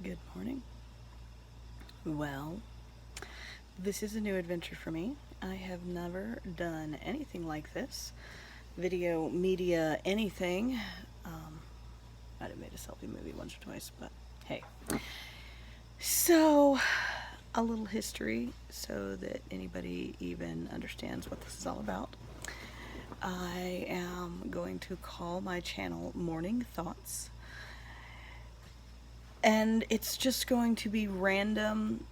Good morning. Well, this is a new adventure for me. I have never done anything like this. Video, media, anything. Um, Might have made a selfie movie once or twice, but hey. So, a little history so that anybody even understands what this is all about. I am going to call my channel Morning Thoughts. And it's just going to be random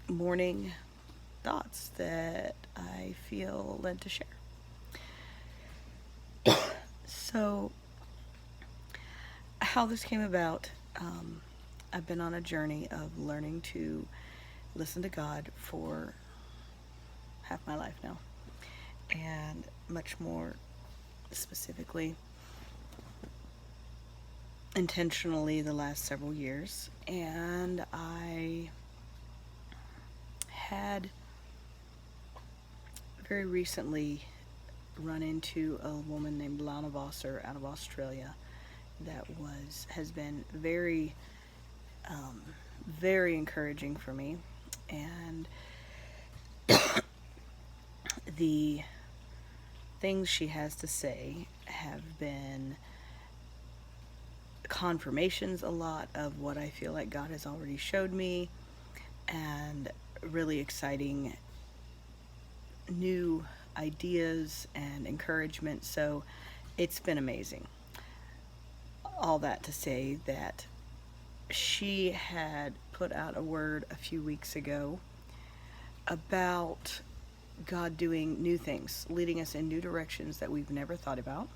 morning thoughts that I feel led to share. So, how this came about, I've been on a journey of learning to listen to God for half my life now, and much more specifically, intentionally, the last several years. And I had very recently run into a woman named Lana Vosser out of Australia that has been very encouraging for me, and the things she has to say have been confirmations a lot of what I feel like God has already showed me, and really exciting new ideas and encouragement. So it's been amazing. All that to say that she had put out a word a few weeks ago about God doing new things, leading us in new directions that we've never thought about,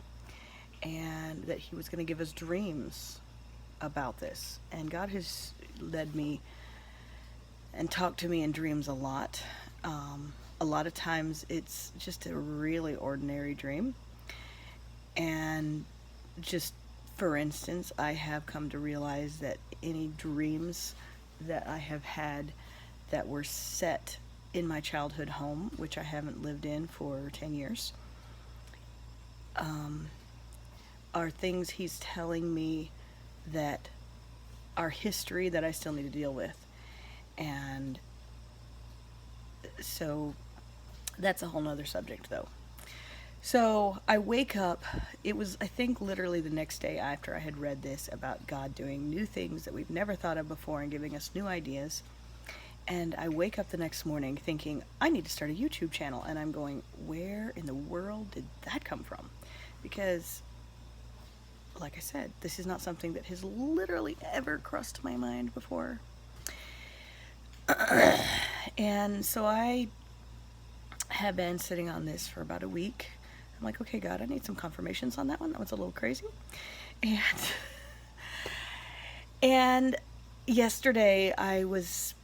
and that He was going to give us dreams about this. And God has led me and talked to me in dreams a lot. A lot of times it's just a really ordinary dream. And just for instance, I have come to realize that any dreams that I have had that were set in my childhood home, which I haven't lived in for 10 years, are things He's telling me that are history that I still need to deal with. And so that's a whole nother subject, though. So I wake up, it was, I think, literally the next day after I had read this about God doing new things that we've never thought of before and giving us new ideas. And I wake up the next morning thinking, I need to start a YouTube channel. And I'm going, where in the world did that come from? Because, like I said, this is not something that has literally ever crossed my mind before. And so I have been sitting on this for about a week. I'm like, okay, God, I need some confirmations on that one. That one's a little crazy. And and yesterday I was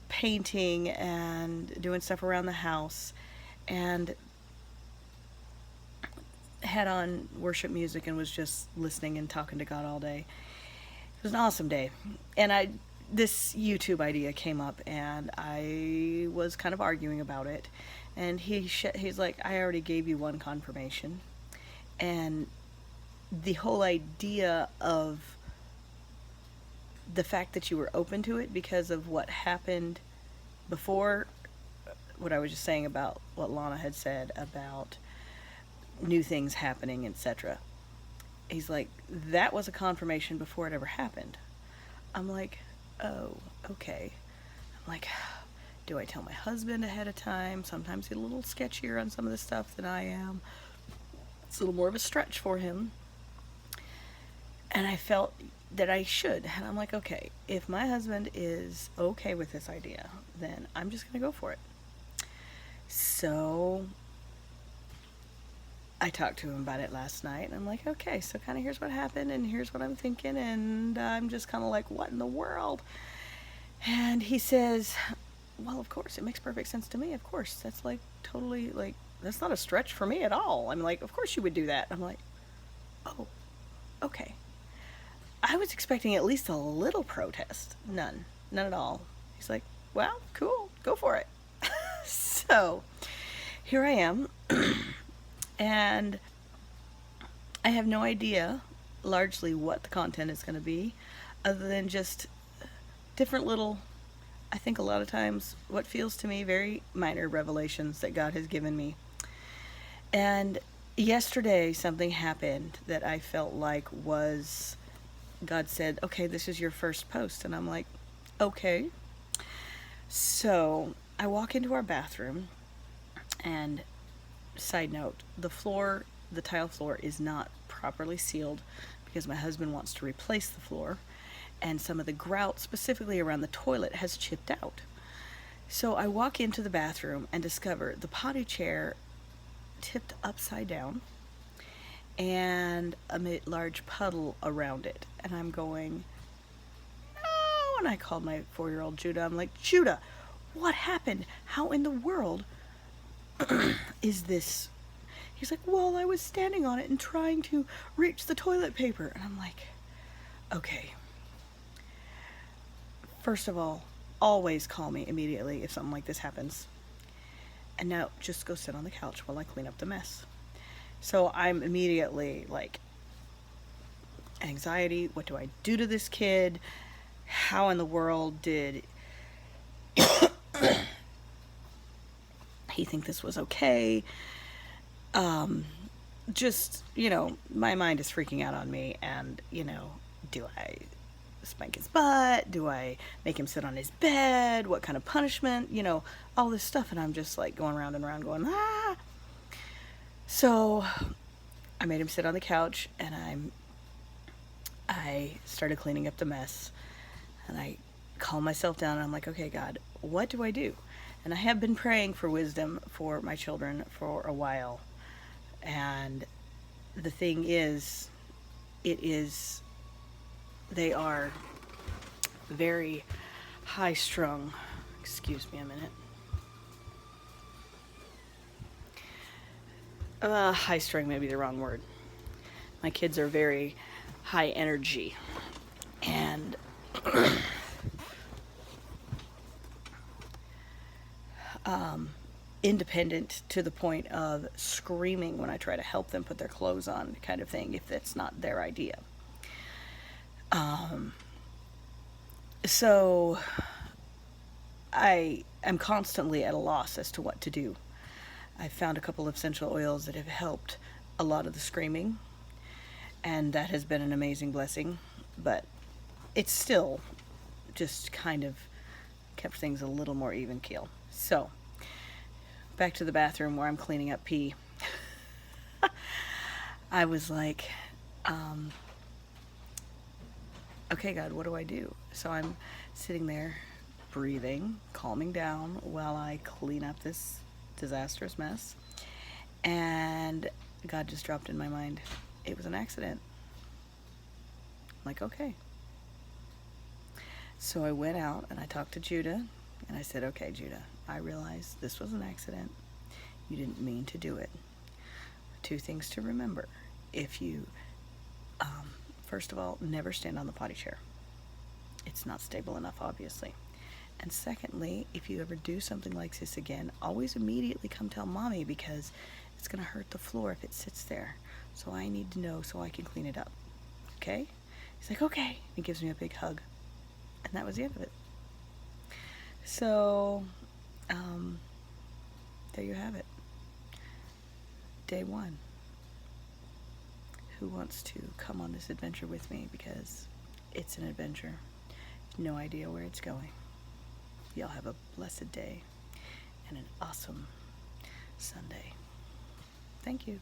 painting and doing stuff around the house, and had on worship music and was just listening and talking to God all day. It was an awesome day. And this YouTube idea came up, and I was kind of arguing about it. And he's like, I already gave you one confirmation. And the whole idea of the fact that you were open to it because of what happened before, what I was just saying about what Lana had said about new things happening, etc. He's like, that was a confirmation before it ever happened. I'm like, oh, okay. I'm like, do I tell my husband ahead of time? Sometimes he's a little sketchier on some of the stuff than I am. It's a little more of a stretch for him. And I felt that I should. And I'm like, okay, if my husband is okay with this idea, then I'm just going to go for it. So I talked to him about it last night, and I'm like, okay, so kind of here's what happened, and here's what I'm thinking, and I'm just kind of like, what in the world? And he says, well, of course, it makes perfect sense to me. Of course, that's like totally, like, that's not a stretch for me at all. I'm like, of course you would do that. I'm like, oh, okay. I was expecting at least a little protest. None at all. He's like, well, cool, go for it. So here I am. And I have no idea largely what the content is going to be, other than just different little, I think a lot of times, what feels to me very minor revelations that God has given me. And yesterday, something happened that I felt like was, God said, okay, this is your first post. And I'm like, okay. So I walk into our bathroom, and side note, the tile floor is not properly sealed because my husband wants to replace the floor, and some of the grout, specifically around the toilet, has chipped out. So I walk into the bathroom and discover the potty chair tipped upside down and a large puddle around it. And I'm going, no. And I called my 4-year-old Judah. I'm like, Judah, what happened? How in the world is this? He's like, well, I was standing on it and trying to reach the toilet paper. And I'm like, okay. First of all, always call me immediately if something like this happens. And now just go sit on the couch while I clean up the mess. So I'm immediately like, anxiety, what do I do to this kid? How in the world did he think this was okay? Just, my mind is freaking out on me, and, do I spank his butt? Do I make him sit on his bed? What kind of punishment? All this stuff, and I'm just like going round and round going, ah! So I made him sit on the couch, and I started cleaning up the mess, and I calmed myself down, and I'm like, okay, God, what do I do? And I have been praying for wisdom for my children for a while. And the thing is, they are very high strung. Excuse me a minute. High strung may be the wrong word. My kids are very high energy. And independent to the point of screaming when I try to help them put their clothes on, kind of thing, if that's not their idea. So I am constantly at a loss as to what to do. I've found a couple of essential oils that have helped a lot of the screaming, and that has been an amazing blessing, but it's still just kind of kept things a little more even keel. So back to the bathroom where I'm cleaning up pee. I was like, okay, God, what do I do? So I'm sitting there breathing, calming down while I clean up this disastrous mess. And God just dropped in my mind, it was an accident. I'm like, okay. So I went out and I talked to Judah, and I said, okay, Judah, I realize this was an accident. You didn't mean to do it. 2 things to remember. If you, first of all, never stand on the potty chair. It's not stable enough, obviously. And secondly, if you ever do something like this again, always immediately come tell mommy, because it's going to hurt the floor if it sits there. So I need to know so I can clean it up. Okay? He's like, okay. He gives me a big hug. And that was the end of it. So, there you have it. Day 1. Who wants to come on this adventure with me? Because it's an adventure. No idea where it's going. Y'all have a blessed day and an awesome Sunday. Thank you.